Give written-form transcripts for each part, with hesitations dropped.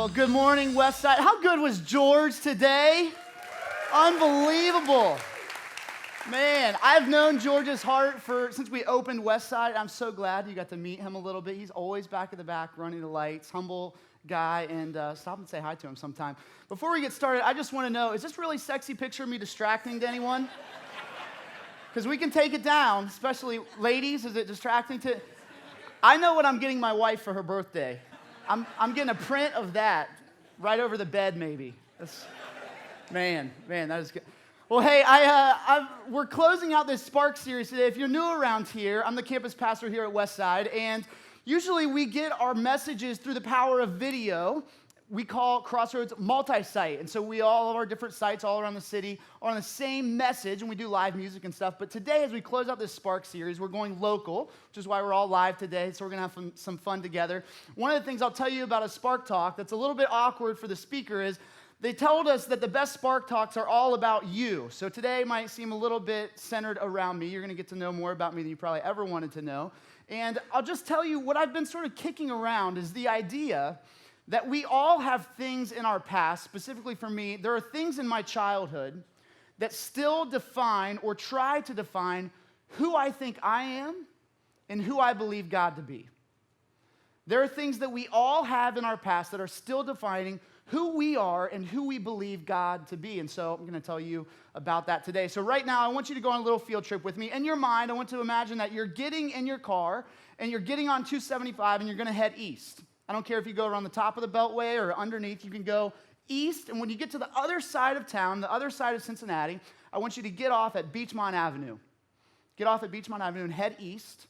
Well, good morning, Westside. How good was George today? Unbelievable. Man, I've known George's heart since we opened Westside. I'm so glad you got to meet him a little bit. He's always back at the back running the lights, humble guy, and stop and say hi to him sometime. Before we get started, I just want to know, is this really sexy picture of me distracting to anyone? Because we can take it down, especially ladies. Is it distracting to... I know what I'm getting my wife for her birthday. I'm getting a print of that right over the bed, maybe. Man, that is good. Well, hey, we're closing out this Spark series today. If you're new around here, I'm the campus pastor here at Westside, and usually we get our messages through the power of video. We call Crossroads multi-site, and so all of our different sites all around the city are on the same message, and we do live music and stuff. But today, as we close out this Spark series, we're going local, which is why we're all live today, so we're going to have some fun together. One of the things I'll tell you about a Spark Talk that's a little bit awkward for the speaker is they told us that the best Spark Talks are all about you. So today might seem a little bit centered around me. You're going to get to know more about me than you probably ever wanted to know. And I'll just tell you what I've been sort of kicking around is the idea that we all have things in our past. Specifically for me, there are things in my childhood that still define or try to define who I think I am and who I believe God to be. There are things that we all have in our past that are still defining who we are and who we believe God to be. And so I'm going to tell you about that today. So right now, I want you to go on a little field trip with me. In your mind, I want to imagine that you're getting in your car and you're getting on 275 and you're going to head east. I don't care if you go around the top of the Beltway or underneath. You can go east, and when you get to the other side of town, the other side of Cincinnati, I want you to get off at Beachmont Avenue. Get off at Beachmont Avenue and head east.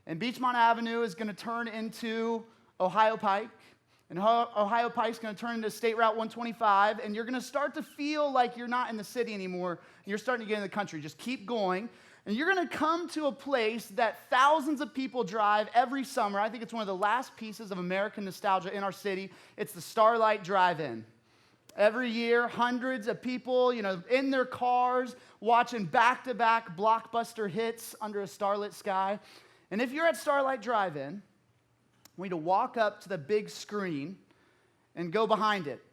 And Beachmont Avenue is going to turn into Ohio Pike. And Ohio Pike's going to turn into State Route 125, and you're going to start to feel like you're not in the city anymore, and you're starting to get in the country. Just keep going. And you're going to come to a place that thousands of people drive every summer. I think it's one of the last pieces of American nostalgia in our city. It's the Starlight Drive-In. Every year, hundreds of people, in their cars, watching back-to-back blockbuster hits under a starlit sky. And if you're at Starlight Drive-In, we need to walk up to the big screen and go behind it.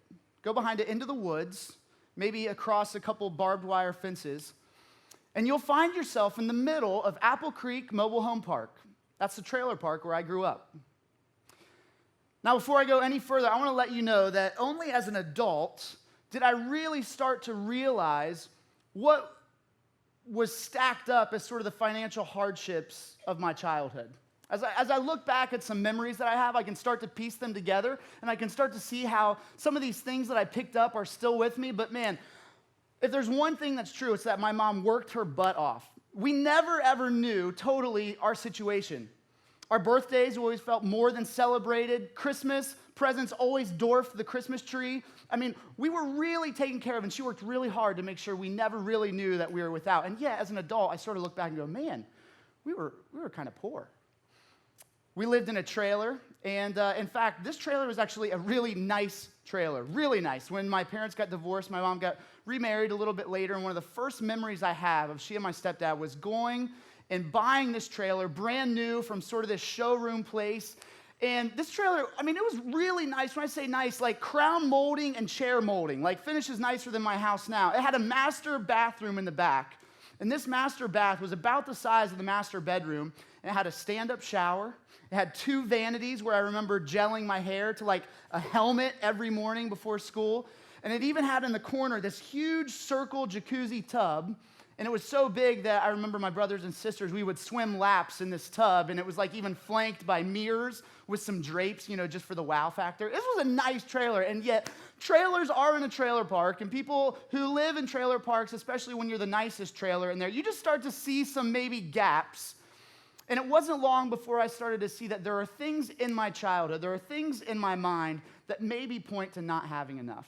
Go behind it into the woods, maybe across a couple barbed wire fences. And you'll find yourself in the middle of Apple Creek Mobile Home Park. That's the trailer park where I grew up. Now, before I go any further, I want to let you know that only as an adult did I really start to realize what was stacked up as sort of the financial hardships of my childhood. As I look back at some memories that I have, I can start to piece them together, and I can start to see how some of these things that I picked up are still with me. But man, if there's one thing that's true, it's that my mom worked her butt off. We never, ever knew totally our situation. Our birthdays always felt more than celebrated. Christmas presents always dwarfed the Christmas tree. I mean, we were really taken care of, and she worked really hard to make sure we never really knew that we were without. And yeah, as an adult, I sort of look back and go, man, we were kind of poor. We lived in a trailer, and in fact, this trailer was actually a really nice trailer, really nice. When my parents got divorced, my mom got remarried a little bit later, and one of the first memories I have of she and my stepdad was going and buying this trailer, brand new from sort of this showroom place. And this trailer, I mean, it was really nice. When I say nice, like crown molding and chair molding, like finishes nicer than my house now. It had a master bathroom in the back, and this master bath was about the size of the master bedroom. It had a stand-up shower. It had two vanities where I remember gelling my hair to like a helmet every morning before school. And it even had in the corner this huge circle jacuzzi tub. And it was so big that I remember my brothers and sisters, we would swim laps in this tub. And it was like even flanked by mirrors with some drapes, just for the wow factor. This was a nice trailer. And yet trailers are in a trailer park. And people who live in trailer parks, especially when you're the nicest trailer in there, you just start to see some maybe gaps. And it wasn't long before I started to see that there are things in my childhood, there are things in my mind that maybe point to not having enough.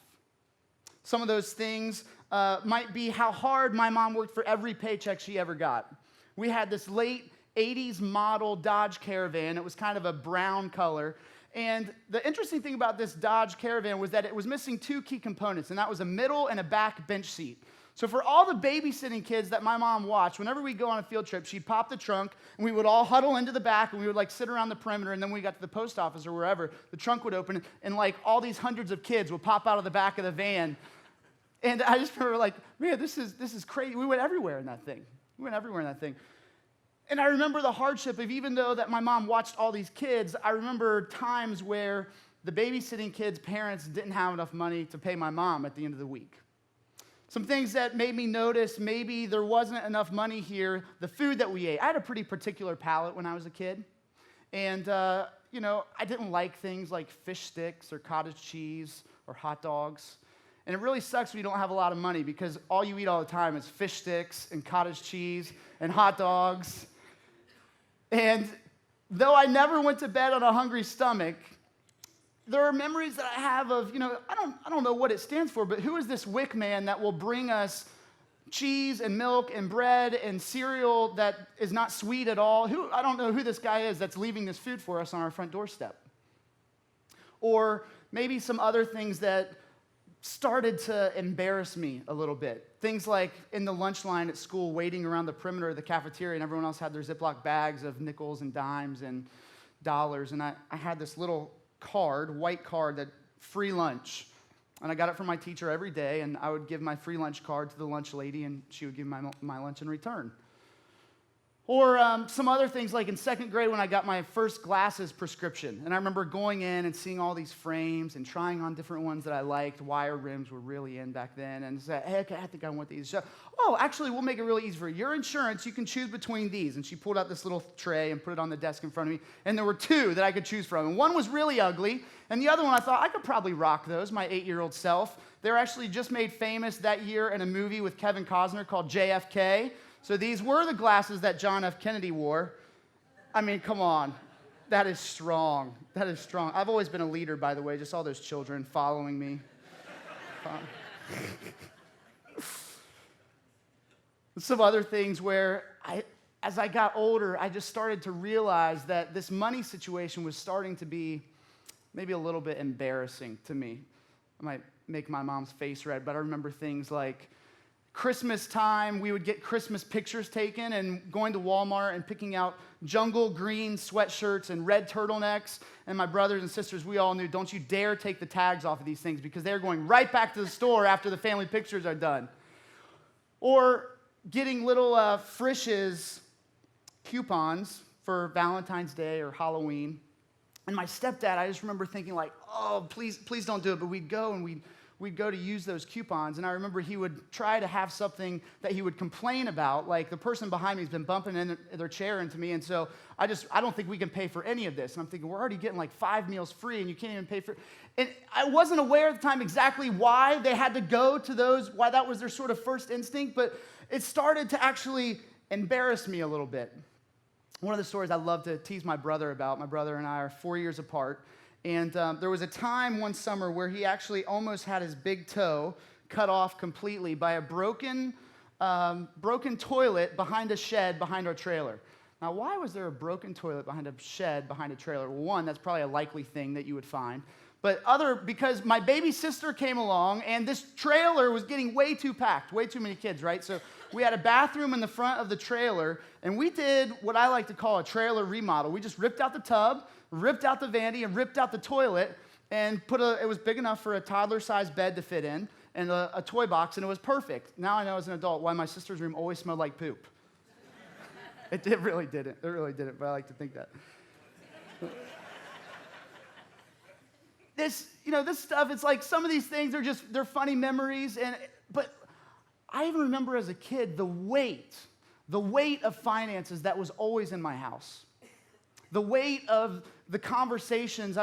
Some of those things might be how hard my mom worked for every paycheck she ever got. We had this late 80s model Dodge Caravan. It was kind of a brown color. And the interesting thing about this Dodge Caravan was that it was missing two key components, and that was a middle and a back bench seat. So for all the babysitting kids that my mom watched, whenever we go on a field trip, she'd pop the trunk, and we would all huddle into the back, and we would like sit around the perimeter, and then when we got to the post office or wherever, the trunk would open, and like all these hundreds of kids would pop out of the back of the van. And I just remember like, man, this is crazy. We went everywhere in that thing. And I remember the hardship of, even though that my mom watched all these kids, I remember times where the babysitting kids' parents didn't have enough money to pay my mom at the end of the week. Some things that made me notice maybe there wasn't enough money here, the food that we ate. I had a pretty particular palate when I was a kid. And, I didn't like things like fish sticks or cottage cheese or hot dogs. And it really sucks when you don't have a lot of money, because all you eat all the time is fish sticks and cottage cheese and hot dogs. And though I never went to bed on a hungry stomach, there are memories that I have of, I don't know what it stands for, but who is this wick man that will bring us cheese and milk and bread and cereal that is not sweet at all? I don't know who this guy is that's leaving this food for us on our front doorstep. Or maybe some other things that started to embarrass me a little bit. Things like in the lunch line at school, waiting around the perimeter of the cafeteria, and everyone else had their Ziploc bags of nickels and dimes and dollars, and I had this little white card, that free lunch. And I got it from my teacher every day, and I would give my free lunch card to the lunch lady, and she would give me my lunch in return. Or some other things, like in second grade when I got my first glasses prescription. And I remember going in and seeing all these frames and trying on different ones that I liked. Wire rims were really in back then. And said, hey, okay, I think I want these. So, actually, we'll make it really easy for you. Your insurance, you can choose between these. And she pulled out this little tray and put it on the desk in front of me. And there were two that I could choose from. And one was really ugly. And the other one, I thought, I could probably rock those, my 8-year-old self. They were actually just made famous that year in a movie with Kevin Costner called JFK. So these were the glasses that John F. Kennedy wore. I mean, come on. That is strong. I've always been a leader, by the way, just all those children following me. Some other things where as I got older, I just started to realize that this money situation was starting to be maybe a little bit embarrassing to me. I might make my mom's face red, but I remember things like Christmas time, we would get Christmas pictures taken, and going to Walmart and picking out jungle green sweatshirts and red turtlenecks. And my brothers and sisters, we all knew, don't you dare take the tags off of these things, because they're going right back to the store after the family pictures are done. Or getting little Frisch's coupons for Valentine's Day or Halloween. And my stepdad, I just remember thinking like, oh, please don't do it. But we'd go and we'd go to use those coupons, and I remember he would try to have something that he would complain about, like the person behind me has been bumping in their chair into me, and so I don't think we can pay for any of this. And I'm thinking, we're already getting like 5 meals free, and you can't even pay for it. And I wasn't aware at the time exactly why they had to go to those, why that was their sort of first instinct, but it started to actually embarrass me a little bit. One of the stories I love to tease my brother about, my brother and I are 4 years apart, and there was a time one summer where he actually almost had his big toe cut off completely by a broken toilet behind a shed behind our trailer. Now, why was there a broken toilet behind a shed behind a trailer? Well, one, that's probably a likely thing that you would find. But because my baby sister came along, and this trailer was getting way too packed, way too many kids, right? So we had a bathroom in the front of the trailer, and we did what I like to call a trailer remodel. We just ripped out the tub, ripped out the vanity, and ripped out the toilet, and it was big enough for a toddler-sized bed to fit in, and a toy box, and it was perfect. Now I know as an adult why my sister's room always smelled like poop. It really didn't, but I like to think that. This stuff, it's like some of these things they're funny memories, but I even remember as a kid the weight of finances that was always in my house. The weight of the conversations.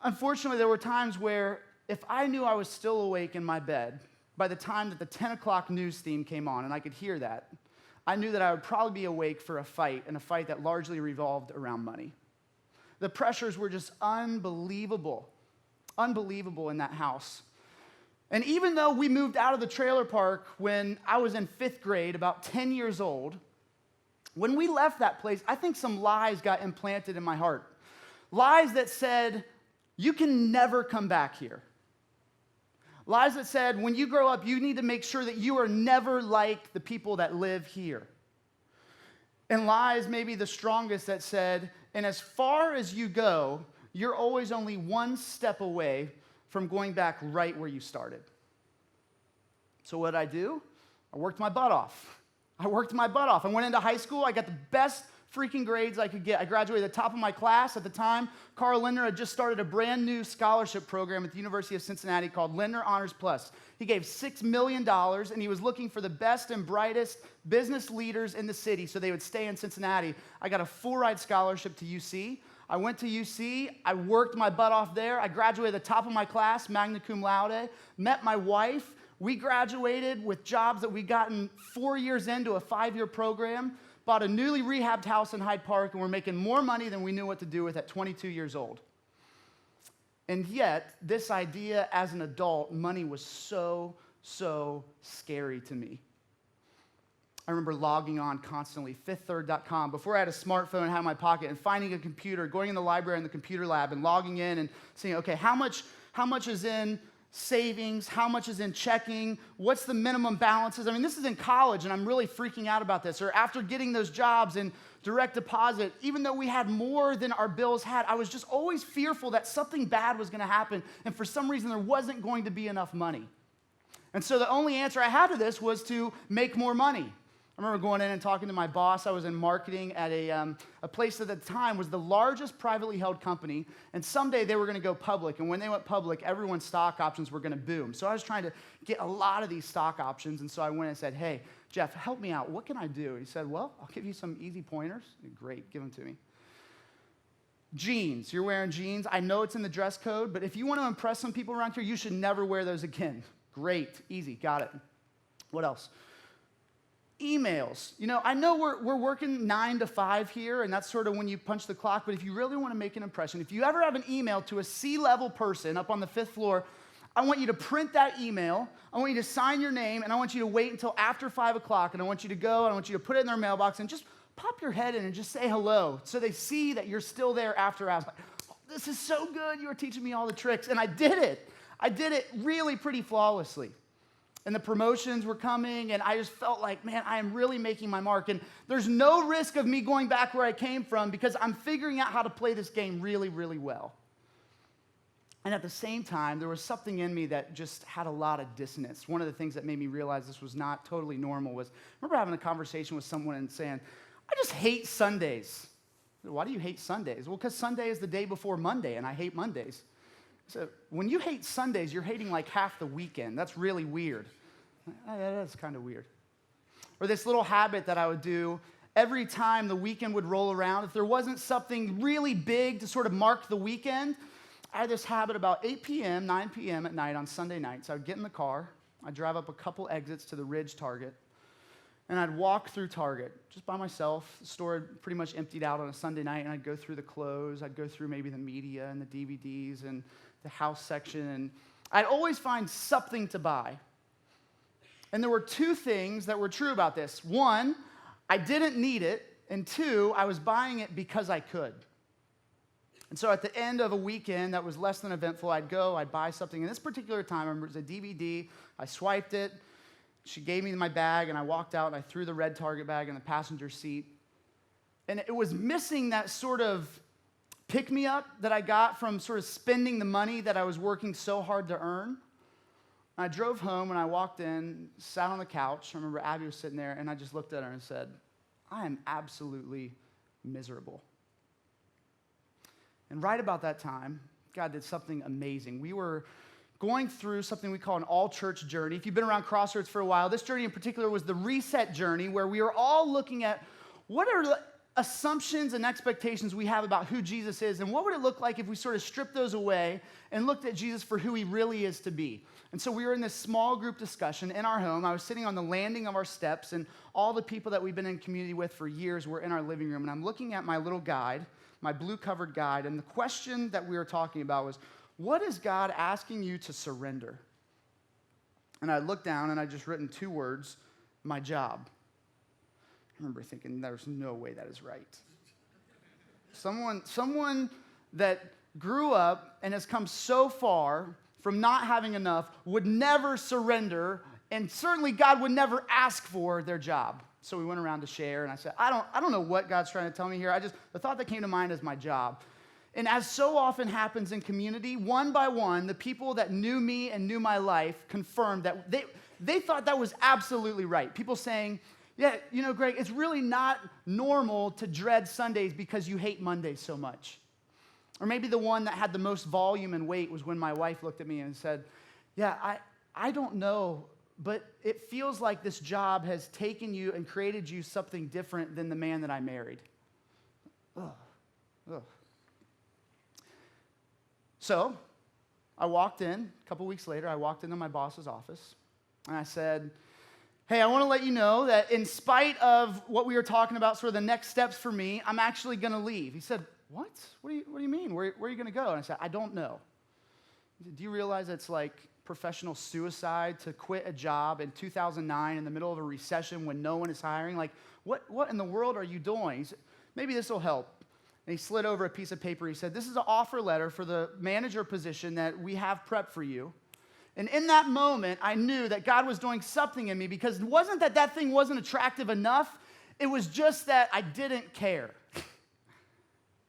Unfortunately, there were times where if I knew I was still awake in my bed by the time that the 10 o'clock news theme came on and I could hear that, I knew that I would probably be awake for a fight, and a fight that largely revolved around money. The pressures were just unbelievable in that house. And even though we moved out of the trailer park when I was in 5th grade, about 10 years old, when we left that place, I think some lies got implanted in my heart. Lies that said, you can never come back here. Lies that said, when you grow up, you need to make sure that you are never like the people that live here. And lies maybe the strongest that said, and as far as you go, you're always only one step away from going back right where you started. So what did I do? I worked my butt off. I went into high school. I got the best freaking grades I could get. I graduated at the top of my class. At the time, Carl Lindner had just started a brand new scholarship program at the University of Cincinnati called Lindner Honors Plus. He gave $6 million, and he was looking for the best and brightest business leaders in the city so they would stay in Cincinnati. I got a full-ride scholarship to UC. I went to UC. I worked my butt off there. I graduated at the top of my class, magna cum laude, met my wife. We graduated with jobs that we'd gotten 4 years into a 5-year program, bought a newly rehabbed house in Hyde Park, and we're making more money than we knew what to do with at 22 years old. And yet, this idea as an adult, money was so scary to me. I remember logging on constantly, fifththird.com, before I had a smartphone and had it in my pocket, and finding a computer, going in the library in the computer lab, and logging in and saying, okay, how much is in savings, how much is in checking, what's the minimum balances? I mean, this is in college, and I'm really freaking out about this. Or after getting those jobs in direct deposit, even though we had more than our bills had, I was just always fearful that something bad was going to happen, and for some reason there wasn't going to be enough money. And so the only answer I had to this was to make more money. I remember going in and talking to my boss. I was in marketing at a place that at the time was the largest privately held company, and someday they were going to go public, and when they went public, everyone's stock options were going to boom. So I was trying to get a lot of these stock options, and so I went and said, hey, Jeff, help me out. What can I do? He said, well, I'll give you some easy pointers. Great, give them to me. Jeans. You're wearing jeans. I know it's in the dress code, but if you want to impress some people around here, you should never wear those again. Great, easy, got it. What else? Emails. You know, I know we're working 9 to 5 here, and that's sort of when you punch the clock, but if you really want to make an impression, if you ever have an email to a C-level person up on the 5th floor, I want you to print that email, I want you to sign your name, and I want you to wait until after 5 o'clock, and I want you to go, and I want you to put it in their mailbox, and just pop your head in and just say hello, so they see that you're still there after hours. Like, oh, this is so good, you were teaching me all the tricks, and I did it. I did it really pretty flawlessly. And the promotions were coming, and I just felt like, man, I am really making my mark. And there's no risk of me going back where I came from because I'm figuring out how to play this game really, really well. And at the same time, there was something in me that just had a lot of dissonance. One of the things that made me realize this was not totally normal was, I remember having a conversation with someone and saying, I just hate Sundays. Why do you hate Sundays? Well, because Sunday is the day before Monday, and I hate Mondays. So when you hate Sundays, you're hating like half the weekend. That's really weird. That's kind of weird. Or this little habit that I would do every time the weekend would roll around. If there wasn't something really big to sort of mark the weekend, I had this habit about 8 p.m., 9 p.m. at night on Sunday nights. I would get in the car. I'd drive up a couple exits to the Ridge Target, and I'd walk through Target just by myself. The store had pretty much emptied out on a Sunday night, and I'd go through the clothes. I'd go through maybe the media and the DVDs and the house section, and I'd always find something to buy. And there were two things that were true about this. One, I didn't need it, and two, I was buying it because I could. And so at the end of a weekend that was less than eventful, I'd go, I'd buy something. And this particular time, I remember it was a DVD. I swiped it. She gave me my bag, and I walked out, and I threw the red Target bag in the passenger seat. And it was missing that sort of pick-me-up that I got from sort of spending the money that I was working so hard to earn. I drove home, and I walked in, sat on the couch. I remember Abby was sitting there, and I just looked at her and said, I am absolutely miserable. And right about that time, God did something amazing. We were going through something we call an all-church journey. If you've been around Crossroads for a while, this journey in particular was the reset journey, where we were all looking at what are the assumptions and expectations we have about who Jesus is, and what would it look like if we sort of stripped those away and looked at Jesus for who he really is to be. And so we were in this small group discussion in our home. I was sitting on the landing of our steps, and all the people that we've been in community with for years were in our living room, and I'm looking at my little guide, my blue-covered guide, and the question that we were talking about was, what is God asking you to surrender? And I looked down, and I'd just written 2 words, my job. I remember thinking, there's no way that is right. Someone that grew up and has come so far from not having enough would never surrender, and certainly God would never ask for their job. So we went around to share, and I said, I don't know what God's trying to tell me here. The thought that came to mind is my job. And as so often happens in community, one by one, the people that knew me and knew my life confirmed that they thought that was absolutely right. People saying, yeah, Greg, it's really not normal to dread Sundays because you hate Mondays so much. Or maybe the one that had the most volume and weight was when my wife looked at me and said, yeah, I don't know, but it feels like this job has taken you and created you something different than the man that I married. Ugh. So I walked in, a couple weeks later, I walked into my boss's office, and I said, hey, I want to let you know that in spite of what we were talking about, sort of the next steps for me, I'm actually going to leave. He said, what? What do you mean? Where are you going to go? And I said, I don't know. Do you realize it's like professional suicide to quit a job in 2009 in the middle of a recession when no one is hiring? Like, what in the world are you doing? He said, maybe this will help. And he slid over a piece of paper. He said, this is an offer letter for the manager position that we have prepped for you. And in that moment, I knew that God was doing something in me, because it wasn't that thing wasn't attractive enough. It was just that I didn't care.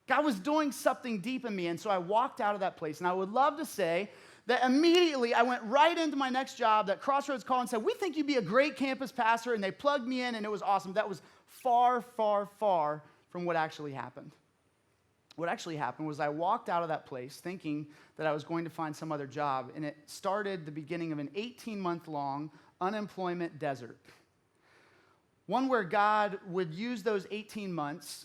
God was doing something deep in me. And so I walked out of that place. And I would love to say that immediately I went right into my next job, that Crossroads called and said, we think you'd be a great campus pastor. And they plugged me in, and it was awesome. That was far, far, far from what actually happened. What actually happened was I walked out of that place thinking that I was going to find some other job, and it started the beginning of an 18-month-long unemployment desert. One where God would use those 18 months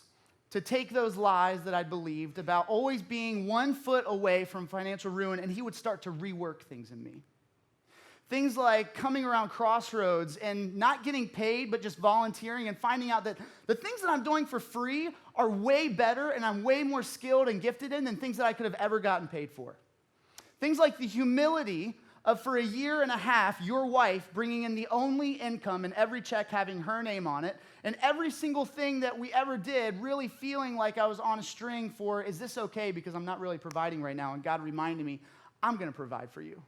to take those lies that I believed about always being 1 foot away from financial ruin, and he would start to rework things in me. Things like coming around Crossroads and not getting paid, but just volunteering and finding out that the things that I'm doing for free are way better and I'm way more skilled and gifted in than things that I could have ever gotten paid for. Things like the humility of, for a year and a half, your wife bringing in the only income and every check having her name on it, and every single thing that we ever did really feeling like I was on a string for, is this okay because I'm not really providing right now? And God reminded me, I'm going to provide for you.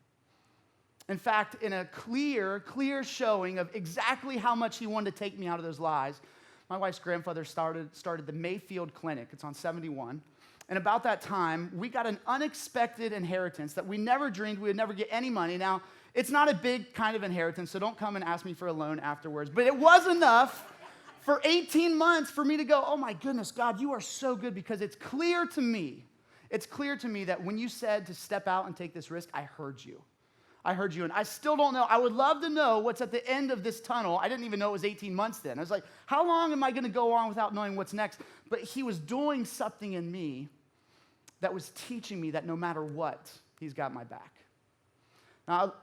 In fact, in a clear showing of exactly how much he wanted to take me out of those lies, my wife's grandfather started the Mayfield Clinic. It's on 71. And about that time, we got an unexpected inheritance that we never dreamed we would never get any money. Now, it's not a big kind of inheritance, so don't come and ask me for a loan afterwards. But it was enough for 18 months for me to go, oh my goodness, God, you are so good, because it's clear to me that when you said to step out and take this risk, I heard you. I heard you, and I still don't know. I would love to know what's at the end of this tunnel. I didn't even know it was 18 months then. I was like, how long am I going to go on without knowing what's next? But he was doing something in me that was teaching me that no matter what, he's got my back. Now,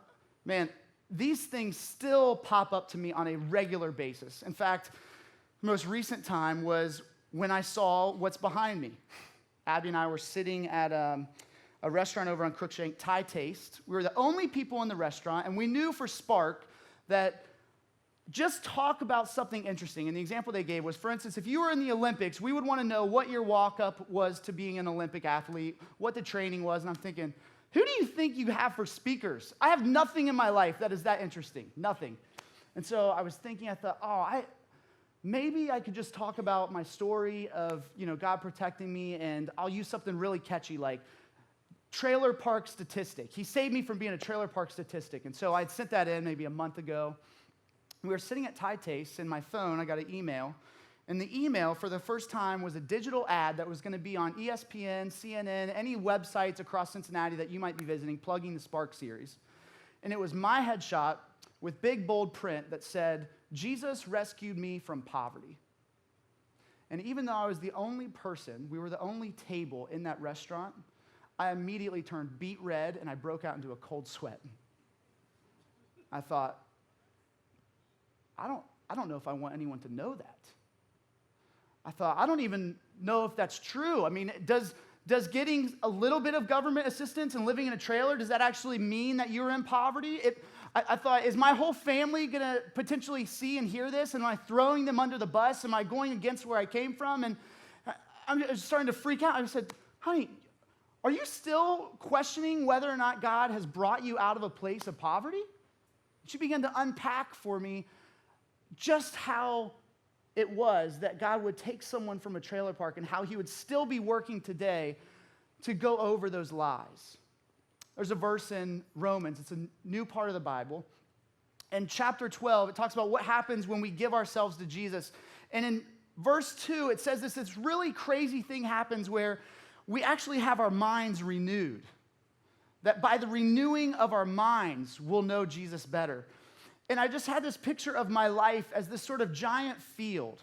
man, these things still pop up to me on a regular basis. In fact, the most recent time was when I saw what's behind me. Abby and I were sitting at a restaurant over on Crookshank, Thai Taste. We were the only people in the restaurant, and we knew for Spark that just talk about something interesting. And the example they gave was, for instance, if you were in the Olympics, we would want to know what your walk-up was to being an Olympic athlete, what the training was. And I'm thinking, who do you think you have for speakers? I have nothing in my life that is that interesting, nothing. And so I was thinking, I thought, maybe I could just talk about my story of, God protecting me, and I'll use something really catchy like trailer park statistic. He saved me from being a trailer park statistic. And so I'd sent that in maybe a month ago. We were sitting at Thai Taste, and my phone, I got an email. And the email, for the first time, was a digital ad that was going to be on ESPN, CNN, any websites across Cincinnati that you might be visiting, plugging the Spark series. And it was my headshot with big, bold print that said, Jesus rescued me from poverty. And even though I was the only person, we were the only table in that restaurant, I immediately turned beet red, and I broke out into a cold sweat. I thought, I don't know if I want anyone to know that. I thought, I don't even know if that's true. I mean, does getting a little bit of government assistance and living in a trailer, does that actually mean that you're in poverty? I thought, is my whole family going to potentially see and hear this? Am I throwing them under the bus? Am I going against where I came from? And I'm just starting to freak out. I said, honey, Are you still questioning whether or not God has brought you out of a place of poverty? She began to unpack for me just how it was that God would take someone from a trailer park and how he would still be working today to go over those lies. There's a verse in Romans, it's a new part of the Bible. In chapter 12, it talks about what happens when we give ourselves to Jesus. And in verse 2, it says this really crazy thing happens where we actually have our minds renewed. That by the renewing of our minds, we'll know Jesus better. And I just had this picture of my life as this sort of giant field.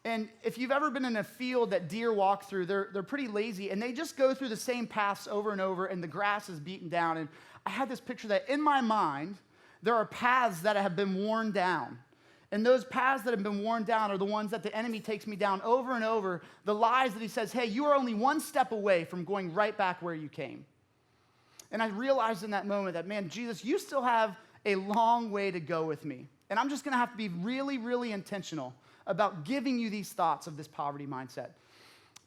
And if you've ever been in a field that deer walk through, they're pretty lazy, and they just go through the same paths over and over, and the grass is beaten down. And I had this picture that in my mind, there are paths that have been worn down. And those paths that have been worn down are the ones that the enemy takes me down over and over, the lies that he says, hey, you are only one step away from going right back where you came. And I realized in that moment that, man, Jesus, you still have a long way to go with me. And I'm just going to have to be really, really intentional about giving you these thoughts of this poverty mindset.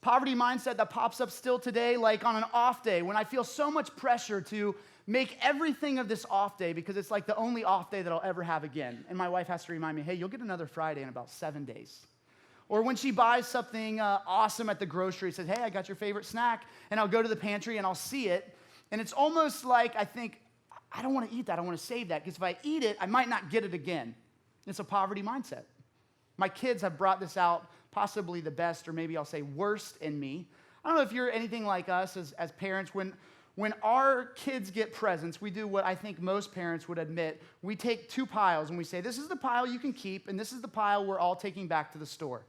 Poverty mindset that pops up still today, like on an off day, when I feel so much pressure to make everything of this off day because it's like the only off day that I'll ever have again. And my wife has to remind me, hey, you'll get another Friday in about 7 days. Or when she buys something awesome at the grocery, says, hey, I got your favorite snack, and I'll go to the pantry and I'll see it. And it's almost like I think, I don't want to eat that. I want to save that because if I eat it, I might not get it again. It's a poverty mindset. My kids have brought this out, possibly the best, or maybe I'll say worst in me. I don't know if you're anything like us as parents. When our kids get presents, we do what I think most parents would admit. We take two piles and we say, this is the pile you can keep, and this is the pile we're all taking back to the store.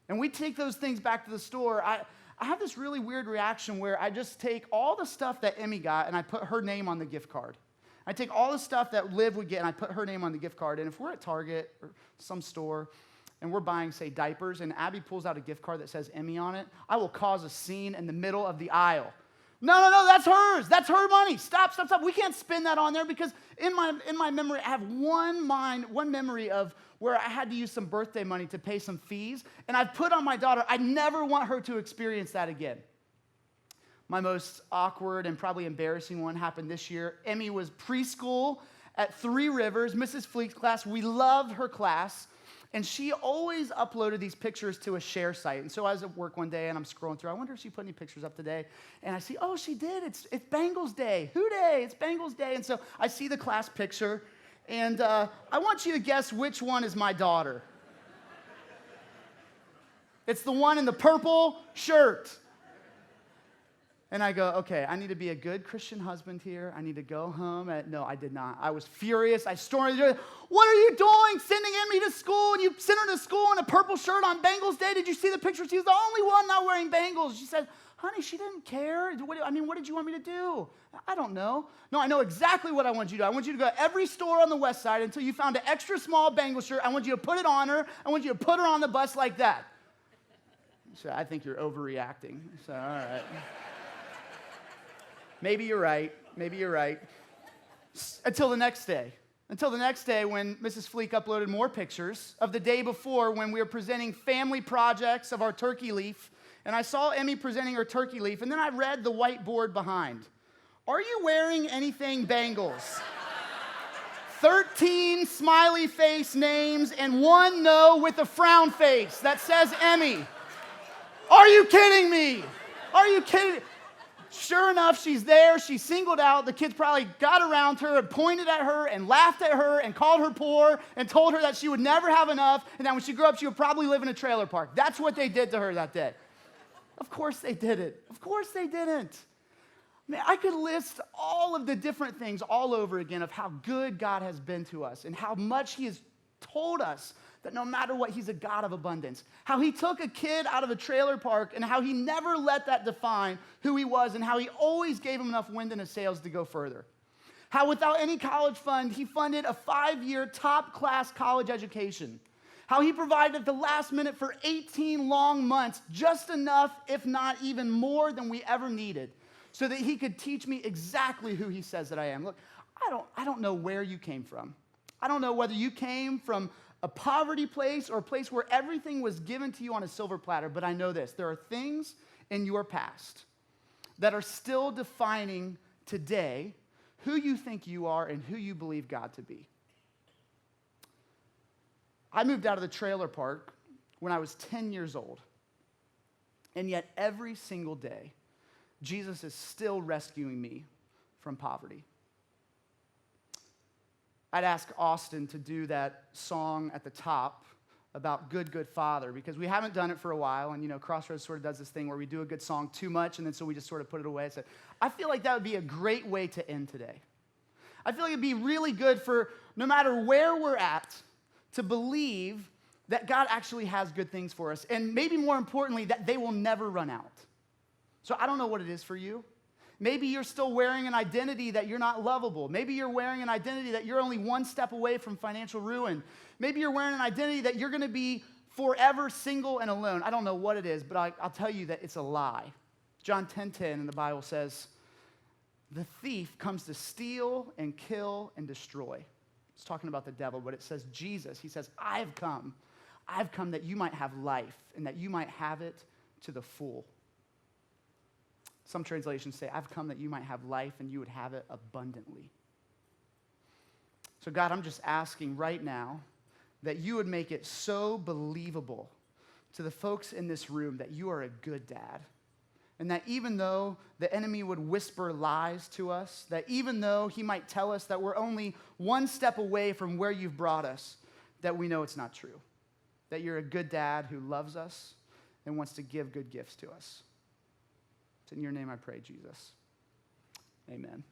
And we take those things back to the store. I have this really weird reaction where I just take all the stuff that Emmy got and I put her name on the gift card. I take all the stuff that Liv would get and I put her name on the gift card. And if we're at Target or some store and we're buying, say, diapers, and Abby pulls out a gift card that says Emmy on it, I will cause a scene in the middle of the aisle. No, that's hers. That's her money. Stop. We can't spin that on there because in my memory, I have one memory of where I had to use some birthday money to pay some fees, and I've put on my daughter, I never want her to experience that again. My most awkward and probably embarrassing one happened this year. Emmy was preschool at Three Rivers, Mrs. Fleek's class. We loved her class. And she always uploaded these pictures to a share site. And so I was at work one day, and I'm scrolling through. I wonder if she put any pictures up today. And I see, oh, she did. It's Bengals Day. Who day? It's Bengals Day. And so I see the class picture, and I want you to guess which one is my daughter. It's the one in the purple shirt. And I go, okay, I need to be a good Christian husband here. I need to go home. No, I did not. I was furious. I stormed. What are you doing sending Emmy to school? And you sent her to school in a purple shirt on Bengals Day. Did you see the picture? She was the only one not wearing Bengals. She said, honey, she didn't care. What did you want me to do? I don't know. No, I know exactly what I want you to do. I want you to go to every store on the west side until you found an extra small Bengals shirt. I want you to put it on her. I want you to put her on the bus like that. So I think you're overreacting. So, all right. Maybe you're right. Until the next day when Mrs. Fleek uploaded more pictures of the day before when we were presenting family projects of our turkey leaf. And I saw Emmy presenting her turkey leaf, and then I read the whiteboard behind. Are you wearing anything Bengals? 13 smiley face names and one no with a frown face that says Emmy. Are you kidding me? Are you kidding? Sure enough, she's there. She's singled out. The kids probably got around her and pointed at her and laughed at her and called her poor and told her that she would never have enough and that when she grew up, she would probably live in a trailer park. That's what they did to her that day. Of course they didn't. Of course they didn't. Man, I could list all of the different things all over again of how good God has been to us and how much he has told us that no matter what, he's a God of abundance. How he took a kid out of a trailer park and how he never let that define who he was and how he always gave him enough wind in his sails to go further. How without any college fund, he funded a 5-year top-class college education. How he provided at the last minute for 18 long months, just enough, if not even more than we ever needed, so that he could teach me exactly who he says that I am. Look, I don't know where you came from. I don't know whether you came from a poverty place or a place where everything was given to you on a silver platter, but I know this. There are things in your past that are still defining today who you think you are and who you believe God to be. I moved out of the trailer park when I was 10 years old. And yet every single day, Jesus is still rescuing me from poverty. I'd ask Austin to do that song at the top about Good, Good Father, because we haven't done it for a while, and Crossroads sort of does this thing where we do a good song too much, and then so we just sort of put it away. So I feel like that would be a great way to end today. I feel like it'd be really good for no matter where we're at to believe that God actually has good things for us, and maybe more importantly, that they will never run out. So I don't know what it is for you. Maybe you're still wearing an identity that you're not lovable. Maybe you're wearing an identity that you're only one step away from financial ruin. Maybe you're wearing an identity that you're going to be forever single and alone. I don't know what it is, but I'll tell you that it's a lie. John 10:10 in the Bible says, the thief comes to steal and kill and destroy. It's talking about the devil, but it says Jesus. He says, I've come that you might have life and that you might have it to the full. Some translations say, I've come that you might have life and you would have it abundantly. So God, I'm just asking right now that you would make it so believable to the folks in this room that you are a good dad. And that even though the enemy would whisper lies to us, that even though he might tell us that we're only one step away from where you've brought us, that we know it's not true. That you're a good dad who loves us and wants to give good gifts to us. It's in your name I pray, Jesus. Amen.